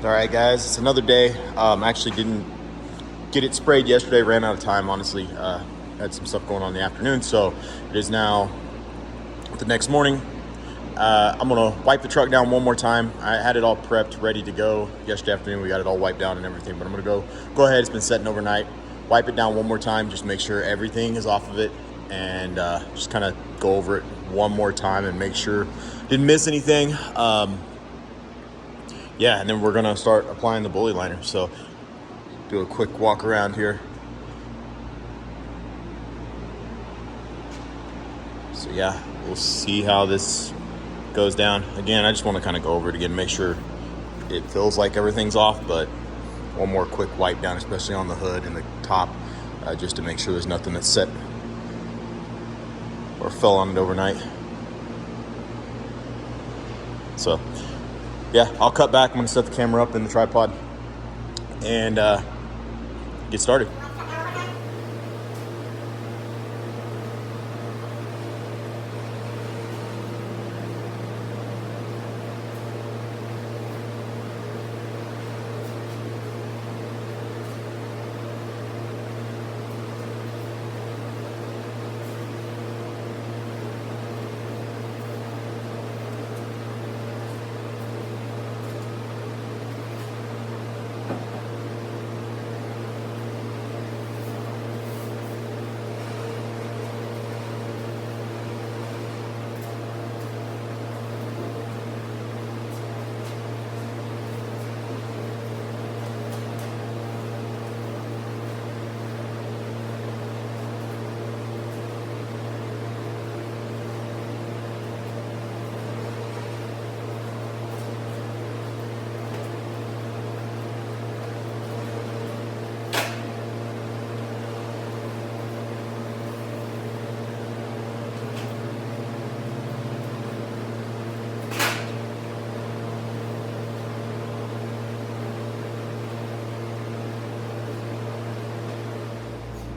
All right, guys, it's another day. Actually didn't get it sprayed yesterday. Ran out of time, honestly. Had some stuff going on in the afternoon, so it is now the next morning. I'm gonna wipe the truck down one more time. I had it all prepped, ready to go yesterday afternoon. We got it all wiped down and everything, but I'm gonna go ahead. It's been setting overnight. Wipe it down one more time, just make sure everything is off of it, and just kind of go over it one more time and make sure didn't miss anything. Yeah, and then we're gonna start applying the Bullyliner. So do a quick walk around here. So yeah, we'll see how this goes down. Again, I just want to kind of go over it again, make sure it feels like everything's off, but one more quick wipe down, especially on the hood and the top, just to make sure there's nothing that's set or fell on it overnight. So yeah, I'll cut back. I'm gonna set the camera up in the tripod and get started.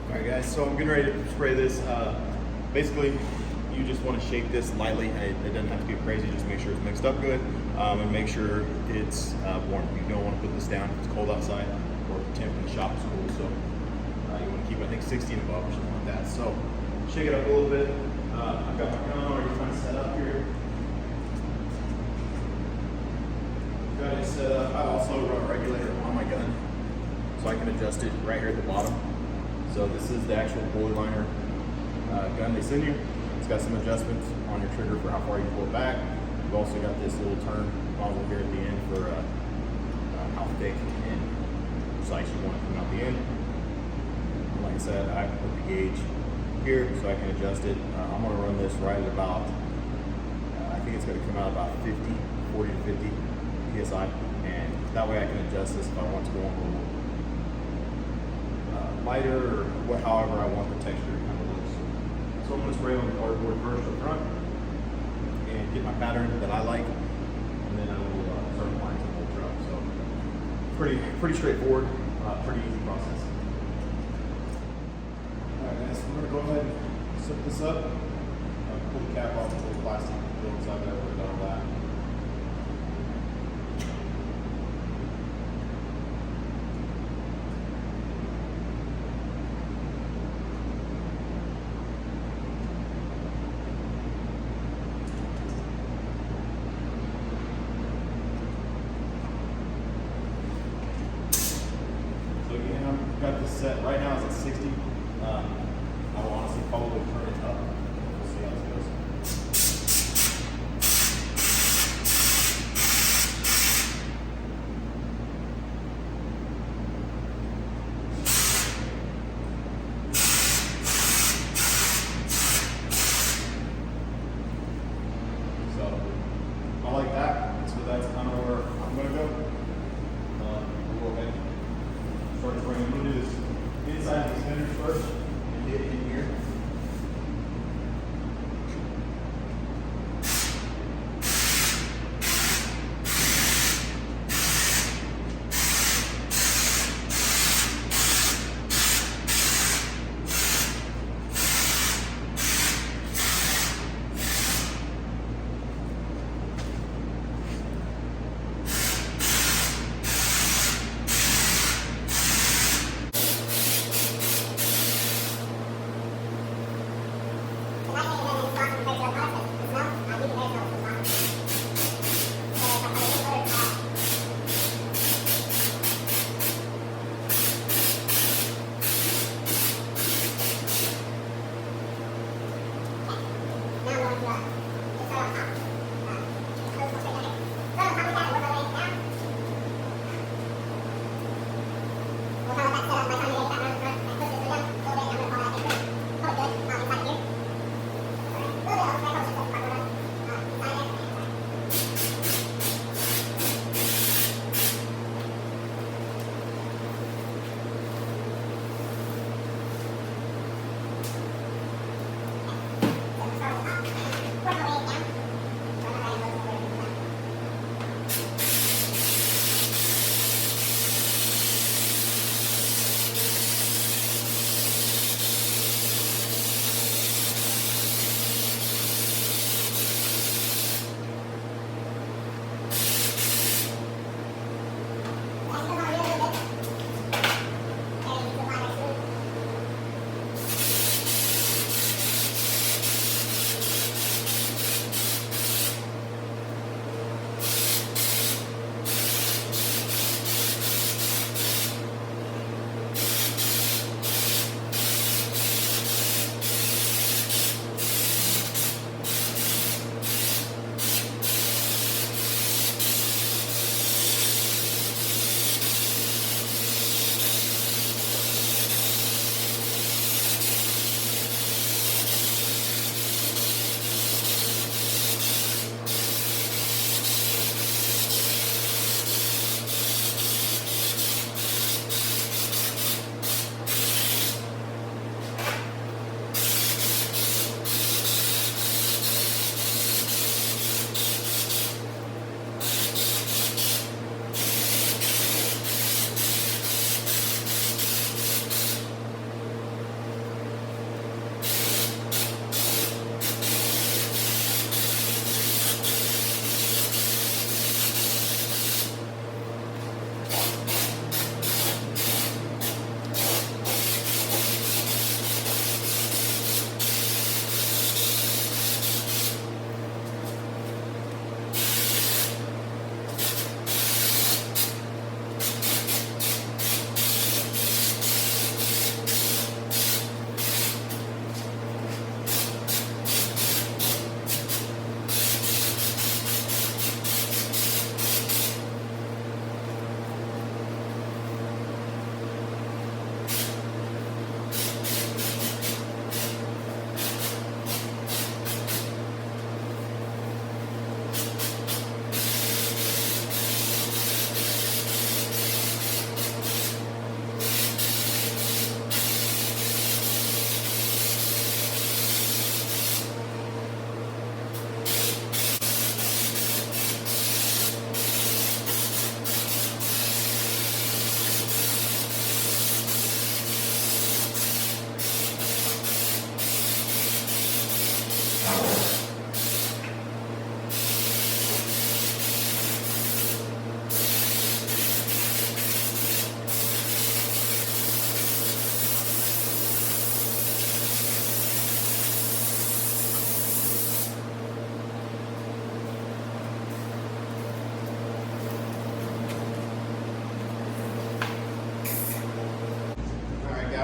Alright guys, so I'm getting ready to spray this. Basically, you just want to shake this lightly. It doesn't have to be crazy, just make sure it's mixed up good, and make sure it's warm. You don't want to put this down if it's cold outside, or temp in the shop is cool, so you want to keep, I think, 60 and above or something like that. So, shake it up a little bit. I've got my gun already kind of set up here. Got it set up. I also run a regulator on my gun, so I can adjust it right here at the bottom. So this is the actual Bullyliner gun they send you. It's got some adjustments on your trigger for how far you pull it back. You've also got this little turn nozzle here at the end for how thick and precise you want it to come out the end. Like I said, I put the gauge here so I can adjust it. I'm going to run this right at about, I think it's going to come out about 40 to 50 PSI, and that way I can adjust this if I want to go on a little lighter, or however I want the texture to kind of look. So I'm going to spray on the cardboard first up front and get my pattern that I like, and then I will start applying to the whole truck. So pretty straightforward, pretty easy process. All right, guys, we're going to go ahead and set this up. Pull the cap off, the little plastic go inside there, put it on that. Got this set right now, it's at 60. I will honestly probably turn it up. We'll see how this goes. So I like that. So that's kind of where I'm going to go. We'll go ahead. I'm going to do this inside these fenders first and get in here.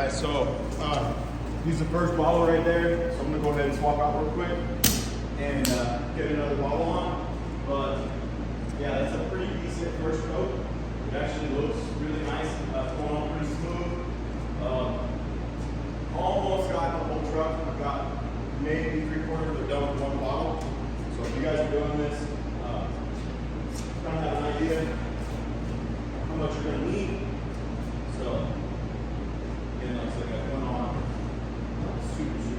guys, so use the first bottle right there. So I'm gonna go ahead and swap out real quick and get another bottle on. But yeah, that's a pretty decent first coat. It actually looks really nice. It's going on pretty smooth. Almost got the whole truck. I've got maybe 3/4 of it done with one bottle. So if you guys are doing this, kind of have an idea how much you're gonna need. So again, looks like I went on super easy.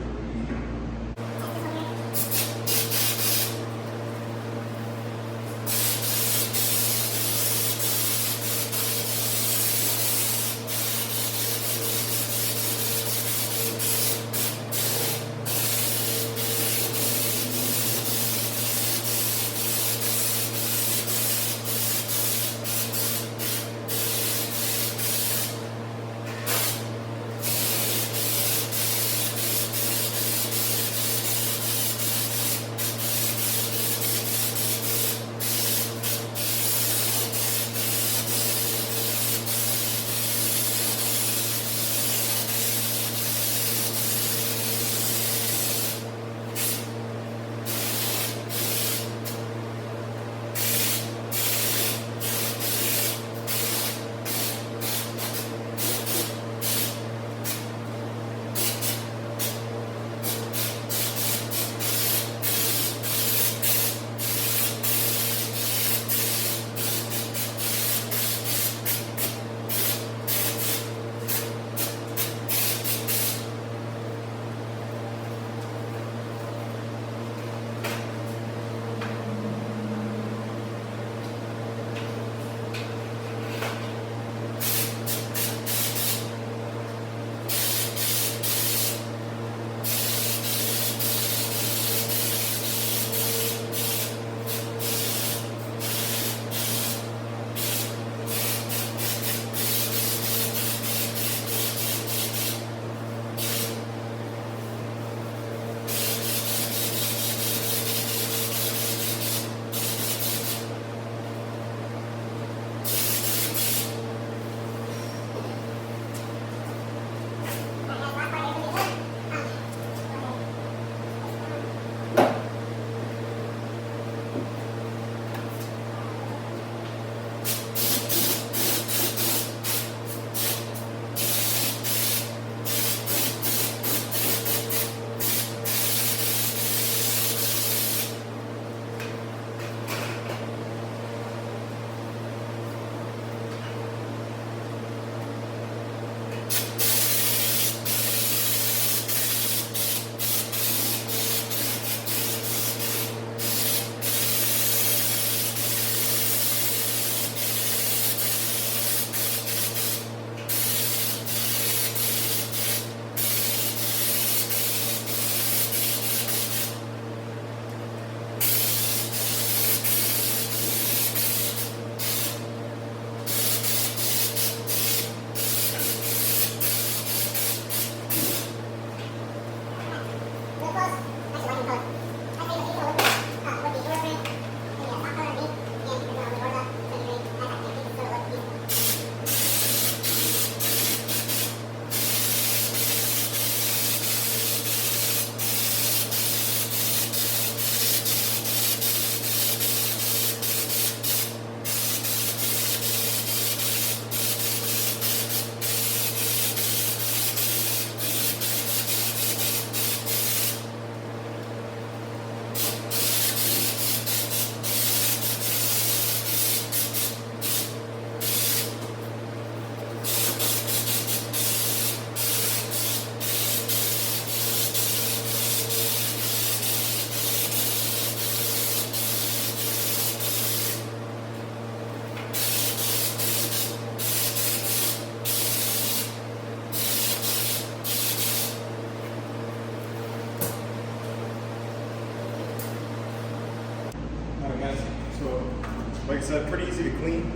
Like I said, pretty easy to clean.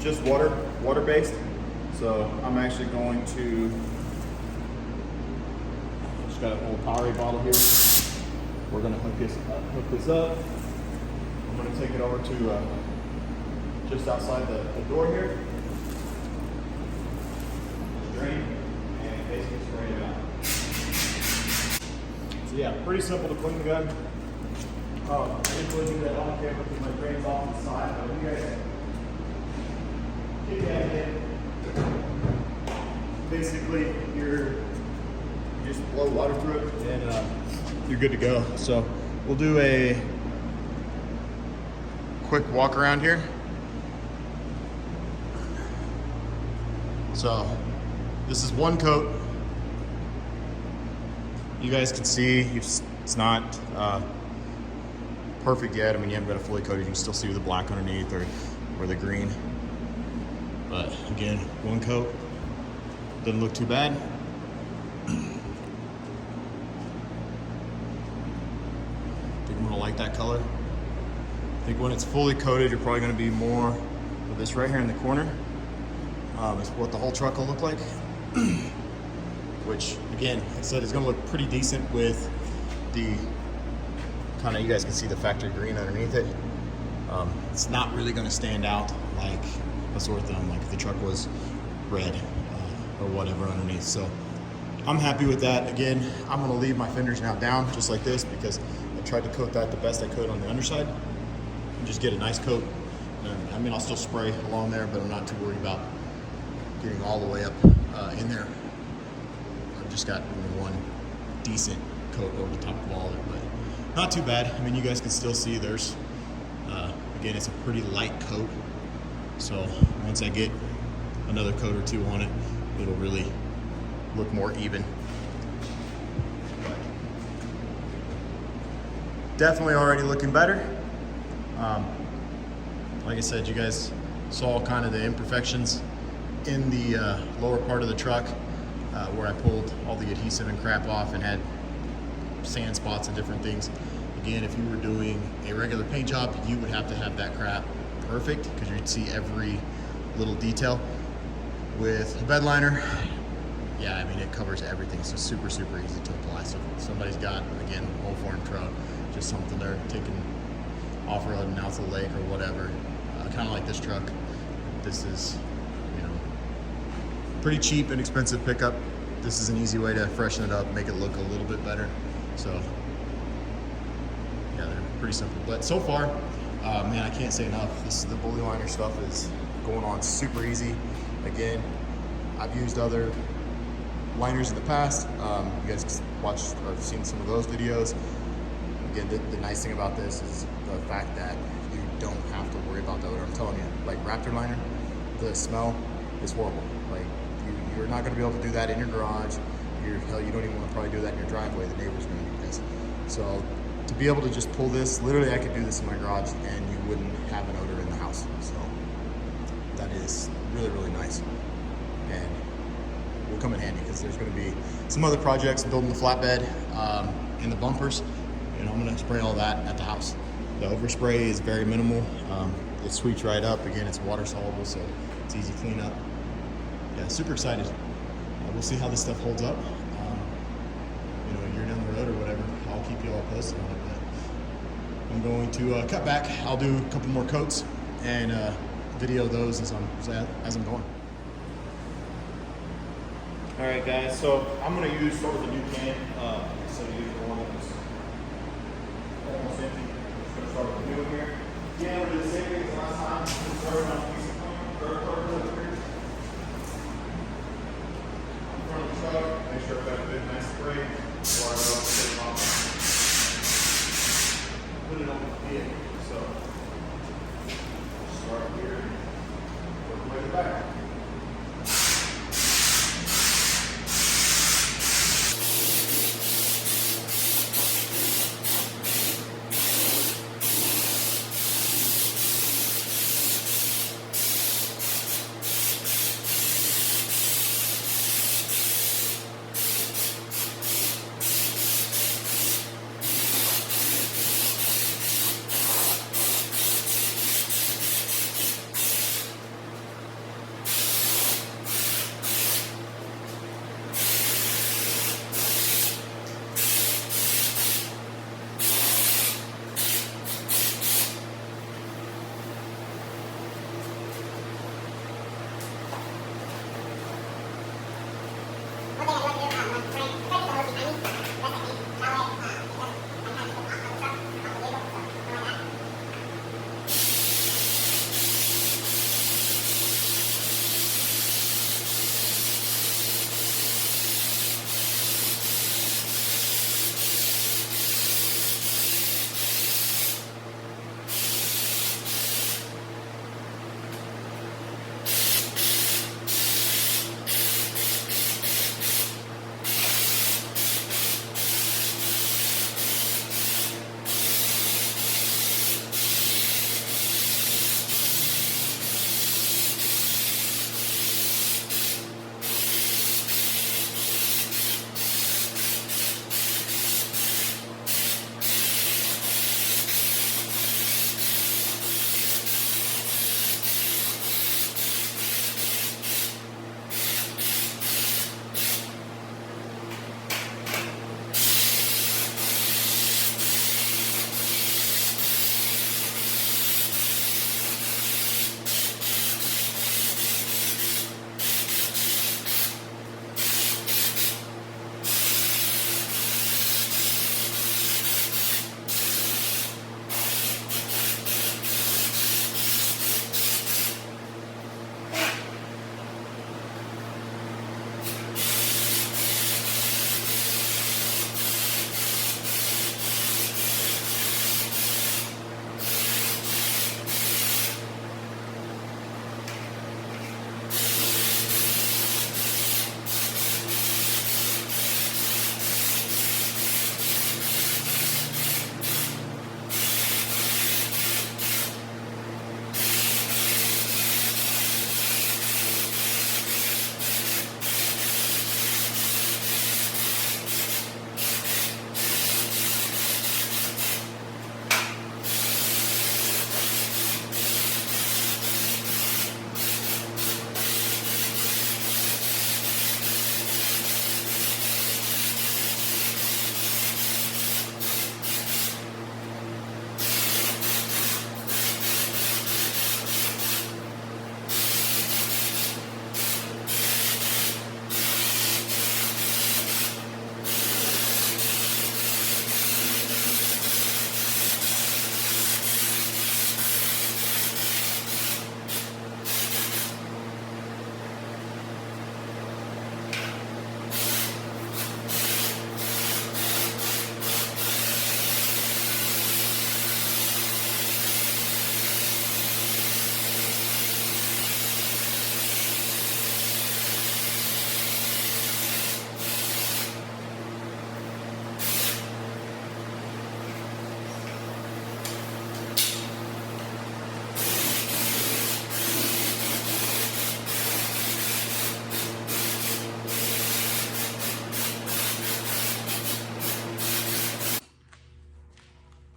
Just water based. So I'm actually going to, just got an old Powerade bottle here. We're gonna hook this up. I'm gonna take it over to just outside the door here. Drain. basically spray it out. So yeah, pretty simple to clean the gun. I didn't really do that on camera because my train's off to the side, but you guys kick that in. Basically, you just blow water through it and you're good to go. So we'll do a quick walk around here. So this is one coat. You guys can see it's not perfect yet. I mean, you haven't got it fully coated. You can still see the black underneath or the green. But again, one coat. Doesn't look too bad. I think I'm gonna like that color. I think when it's fully coated, you're probably gonna be more of this right here in the corner. Is what the whole truck will look like. Which, again, like I said, is gonna look pretty decent with the kind of, you guys can see the factory green underneath it. It's not really gonna stand out like a sore thumb, like if the truck was red or whatever underneath. So I'm happy with that. Again, I'm gonna leave my fenders now down just like this because I tried to coat that the best I could on the underside and just get a nice coat. And, I mean, I'll still spray along there, but I'm not too worried about getting all the way up in there. I've just got one decent coat over the top of all of it, but not too bad. I mean, you guys can still see there's, again, it's a pretty light coat. So once I get another coat or two on it, it'll really look more even. But definitely already looking better. Like I said, you guys saw kind of the imperfections in the lower part of the truck where I pulled all the adhesive and crap off and had sand spots and different things. Again, if you were doing a regular paint job, you would have to have that crap perfect because you'd see every little detail. With a bed liner, yeah, I mean, it covers everything, so super easy to apply. So if somebody's got, again, old foreign truck, just something they're taking off-roading out to the lake or whatever, kind of like this truck. This is, you know, pretty cheap and expensive pickup. This is an easy way to freshen it up, make it look a little bit better. So yeah, they're pretty simple. But so far, man, I can't say enough. The Bullyliner stuff is going on super easy. Again, I've used other liners in the past. You guys watched or seen some of those videos. Again, the nice thing about this is the fact that you don't have to worry about the odor. I'm telling you, like Raptor liner, the smell is horrible. Like you're not going to be able to do that in your garage. Hell, you don't even want to probably do that in your driveway. The neighbor's going to be pissed. So to be able to just pull this, literally I could do this in my garage and you wouldn't have an odor in the house. So that is really nice and will come in handy because there's going to be some other projects building the flatbed and the bumpers, and I'm going to spray all that at the house. The overspray is very minimal. It sweeps right up. Again, it's water soluble, so it's easy clean up. Yeah, super excited. We'll see how this stuff holds up. You know, a year down the road or whatever, I'll keep you all posted on it. But I'm going to cut back. I'll do a couple more coats and video those as I'm going. All right, guys. So I'm going to start with a new can. So you use the one that was almost empty. I'm going to start with a new one here. Yeah, we're doing the same thing as last time. We're starting on a piece of clean. In front of the truck. Make sure I've got a good, nice spray. Before I go up and take it off. Put it on the vehicle. So start here. Work my way back.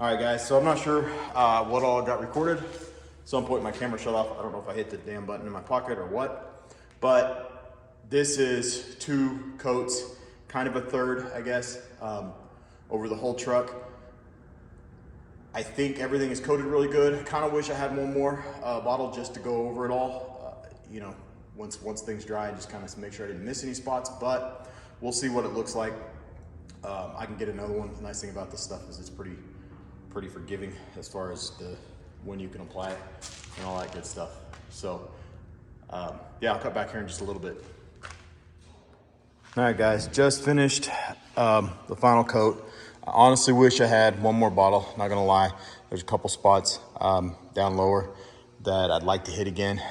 All right, guys, so I'm not sure what all got recorded. At some point my camera shut off. I don't know if I hit the damn button in my pocket or what, but this is 2 coats, kind of a third, I guess, over the whole truck. I think everything is coated really good. I kind of wish I had one more bottle just to go over it all. You know, once things dry, just kind of make sure I didn't miss any spots, but we'll see what it looks like. I can get another one. The nice thing about this stuff is it's pretty forgiving as far as when you can apply it and all that good stuff. So yeah, I'll cut back here in just a little bit. All right, guys, just finished the final coat. I honestly wish I had one more bottle, not gonna lie. There's a couple spots down lower that I'd like to hit again.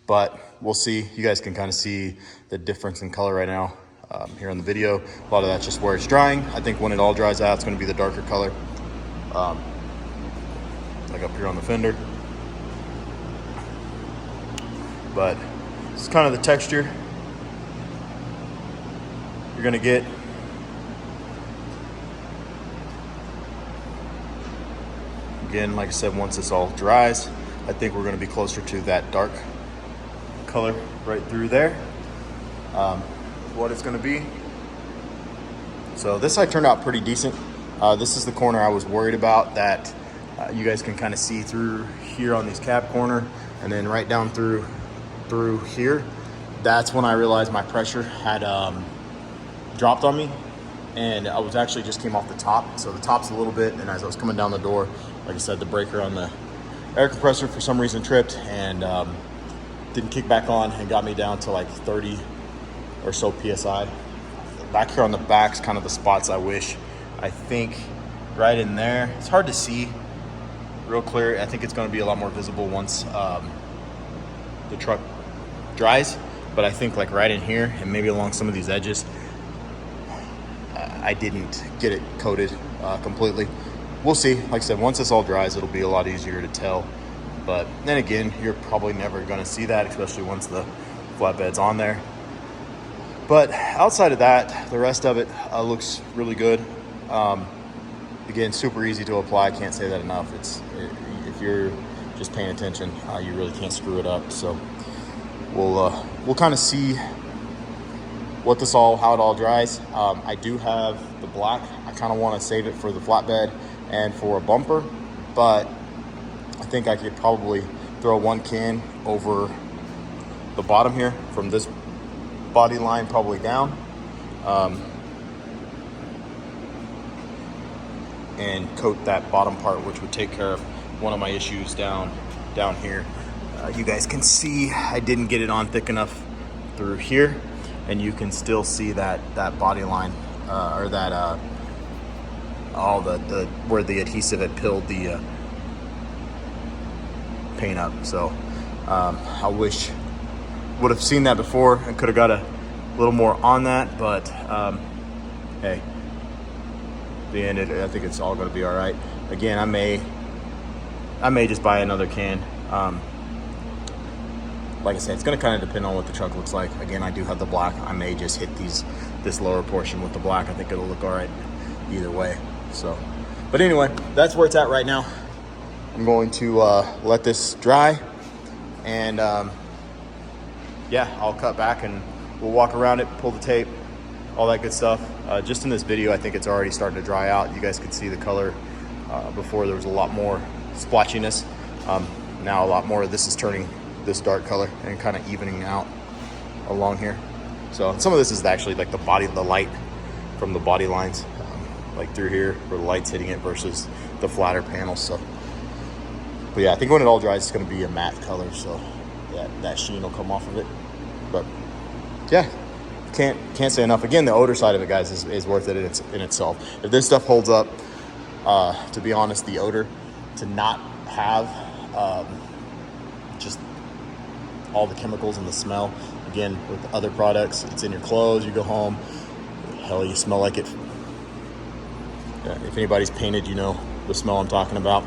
But we'll see. You guys can kind of see the difference in color right now here in the video. A lot of that's just where it's drying. I think when it all dries out, it's gonna be the darker color. Like up here on the fender. But it's kind of the texture you're gonna get. Again, like I said, once this all dries, I think we're gonna be closer to that dark color right through there. What it's gonna be. So this side turned out pretty decent. This is the corner I was worried about that you guys can kind of see through here on these cap corner, and then right down through here. That's when I realized my pressure had dropped on me, and I was actually just came off the top. So the top's a little bit, and as I was coming down the door, like I said, the breaker on the air compressor for some reason tripped and didn't kick back on and got me down to like 30 or so PSI. Back here on the back's kind of the spots I wish. I think right in there, it's hard to see real clear. I think it's gonna be a lot more visible once the truck dries, but I think like right in here and maybe along some of these edges, I didn't get it coated completely. We'll see. Like I said, once this all dries, it'll be a lot easier to tell. But then again, you're probably never gonna see that, especially once the flatbed's on there. But outside of that, the rest of it looks really good. Again, super easy to apply. I can't say that enough. If you're just paying attention, you really can't screw it up. So we'll kind of see how it all dries. I do have the black. I kind of want to save it for the flatbed and for a bumper, but I think I could probably throw one can over the bottom here from this body line probably down, and coat that bottom part, which would take care of one of my issues down here. You guys can see I didn't get it on thick enough through here, and you can still see that body line or that all the where the adhesive had peeled the paint up. So I wish would have seen that before and could have got a little more on that, but hey, at the end I think it's all going to be all right. Again, I may just buy another can. Like I said, it's going to kind of depend on what the truck looks like. Again, I do have the black. I may just hit this lower portion with the black. I think it'll look all right either way. So, but anyway, that's where it's at right now. I'm going to let this dry, and yeah, I'll cut back and we'll walk around it, pull the tape, all that good stuff. Just in this video, I think it's already starting to dry out. You guys could see the color. Before there was a lot more splotchiness. Now a lot more of this is turning this dark color and kind of evening out along here. So some of this is actually like the light from the body lines, like through here where the light's hitting it versus the flatter panel. So, but yeah, I think when it all dries, it's going to be a matte color. So that sheen will come off of it. But yeah, can't say enough. Again, the odor side of it, guys, is worth it in itself. If this stuff holds up, to be honest, the odor, to not have just all the chemicals and the smell. Again, with other products, it's in your clothes, you go home, hell, you smell like it. If anybody's painted, you know the smell I'm talking about.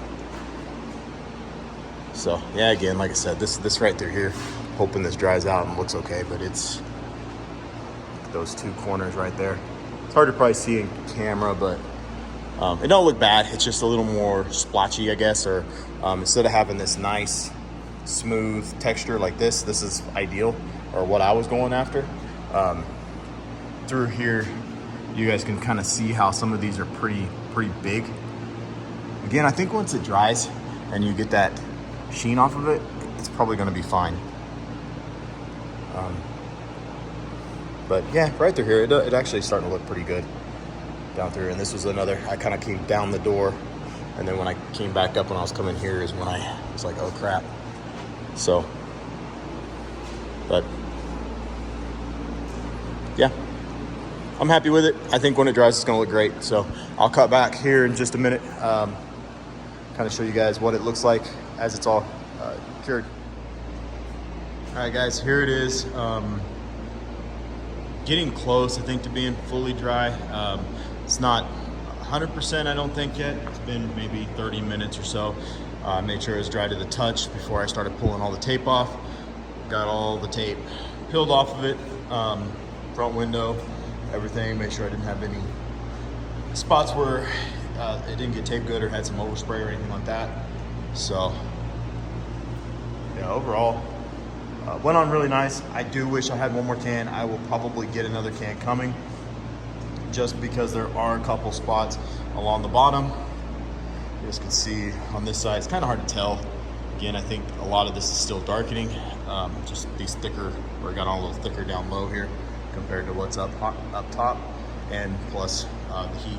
So yeah, again, like I said, this right through here, hoping this dries out and looks okay, but it's those 2 corners right there. It's hard to probably see in camera, but It don't look bad. It's just a little more splotchy, I guess, or instead of having this nice smooth texture like this is ideal, or what I was going after. Through here, you guys can kind of see how some of these are pretty big. Again, I think once it dries and you get that sheen off of it, it's probably going to be fine. But yeah, right through here, it actually is starting to look pretty good down through. And this was another, I kind of came down the door, and then when I came back up when I was coming here is when I was like, oh crap. So, but yeah, I'm happy with it. I think when it dries, it's gonna look great. So I'll cut back here in just a minute, kind of show you guys what it looks like as it's all cured. All right, guys, here it is. Getting close, I think, to being fully dry. It's not 100%, I don't think yet. It's been maybe 30 minutes or so. Made sure it was dry to the touch before I started pulling all the tape off. Got all the tape peeled off of it, front window, everything. Made sure I didn't have any spots where it didn't get taped good or had some overspray or anything like that. So, yeah, overall, went on really nice. I do wish I had one more can. I will probably get another can coming, just because there are a couple spots along the bottom. You guys can see on this side, it's kind of hard to tell. Again, I think a lot of this is still darkening. Just these thicker, or got on a little thicker down low here compared to what's up top, and plus the heat.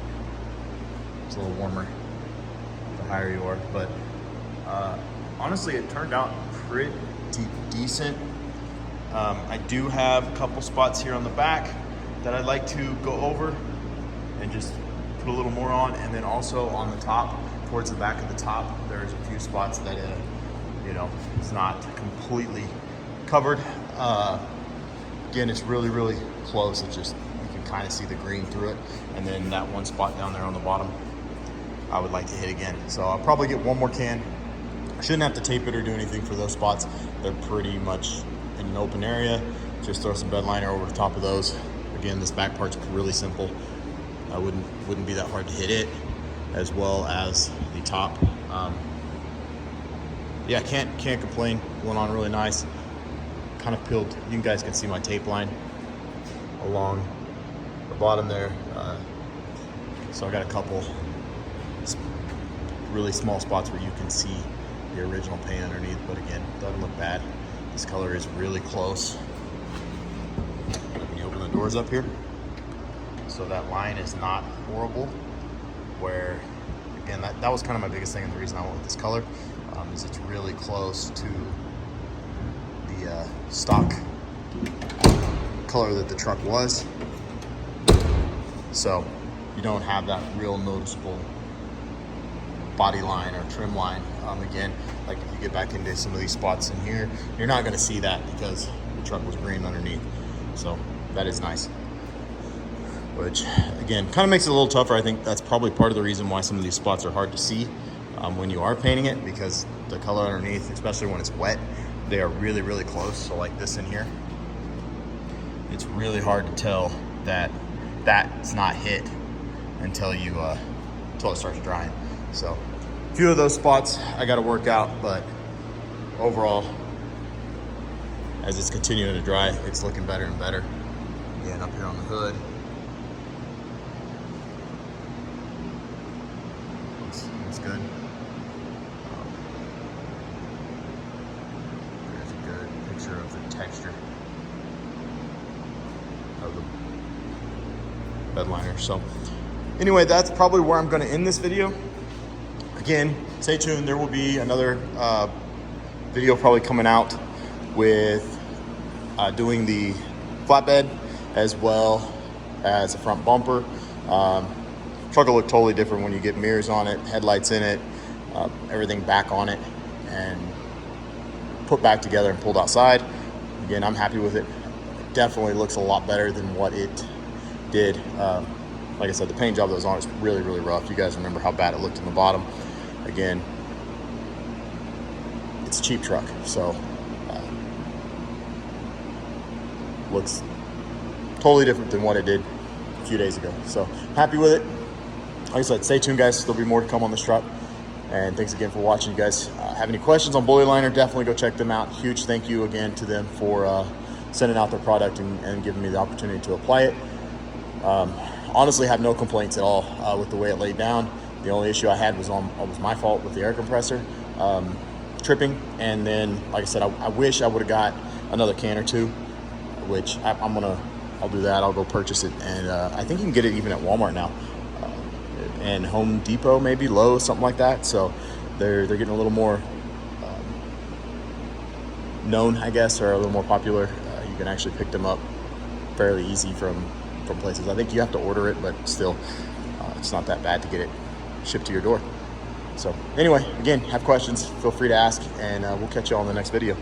It's a little warmer the higher you are, but honestly, it turned out pretty decent. I do have a couple spots here on the back that I'd like to go over and just put a little more on, and then also on the top, towards the back of the top, there's a few spots that you know, it's not completely covered. Again, it's really close. It's just, you can kind of see the green through it, and then that one spot down there on the bottom I would like to hit again. So I'll probably get one more can. I shouldn't have to tape it or do anything for those spots. They're pretty much in an open area. Just throw some bed liner over the top of those. Again, this back part's really simple. I wouldn't be that hard to hit it, as well as the top. Yeah, can't complain. Went on really nice. Kind of peeled. You guys can see my tape line along the bottom there. So I got a couple really small spots where you can see the original paint underneath, but again, doesn't look bad. This color is really close. When you open the doors up here, so that line is not horrible. Where, again, that was kind of my biggest thing, and the reason I went with this color is it's really close to the stock color that the truck was. So you don't have that real noticeable body line or trim line. Again, like if you get back into some of these spots in here, you're not going to see that because the truck was green underneath. So that is nice. Which, again, kind of makes it a little tougher. I think that's probably part of the reason why some of these spots are hard to see when you are painting it, because the color underneath, especially when it's wet, they are really close. So like this in here, it's really hard to tell that that's not hit until it starts drying. So a few of those spots I got to work out, but overall, as it's continuing to dry, it's looking better and better. Again, up here on the hood, looks good. There's a good picture of the texture of the bed liner. So anyway, that's probably where I'm going to end this video. Again, stay tuned. There will be another video probably coming out with doing the flatbed as well as a front bumper. Truck will look totally different when you get mirrors on it, headlights in it, everything back on it, and put back together and pulled outside. Again, I'm happy with it. Definitely looks a lot better than what it did. Like I said, the paint job that was on is really rough. You guys remember how bad it looked in the bottom. Again, it's a cheap truck, so looks totally different than what it did a few days ago. So happy with it. like I said, stay tuned, guys. There'll be more to come on this truck. And thanks again for watching, you guys. Have any questions on Bullyliner, definitely go check them out. Huge thank you again to them for sending out their product and giving me the opportunity to apply it. Honestly, have no complaints at all with the way it laid down. The only issue I had was my fault with the air compressor tripping. And then, like I said, I wish I would have got another can or two, which I'll do that. I'll go purchase it. And I think you can get it even at Walmart now. And Home Depot, maybe Lowe's, something like that. So they're getting a little more known, I guess, or a little more popular. You can actually pick them up fairly easy from places. I think you have to order it, but still, it's not that bad to get it shipped to your door. So anyway, again, have questions, feel free to ask, and we'll catch you all in the next video.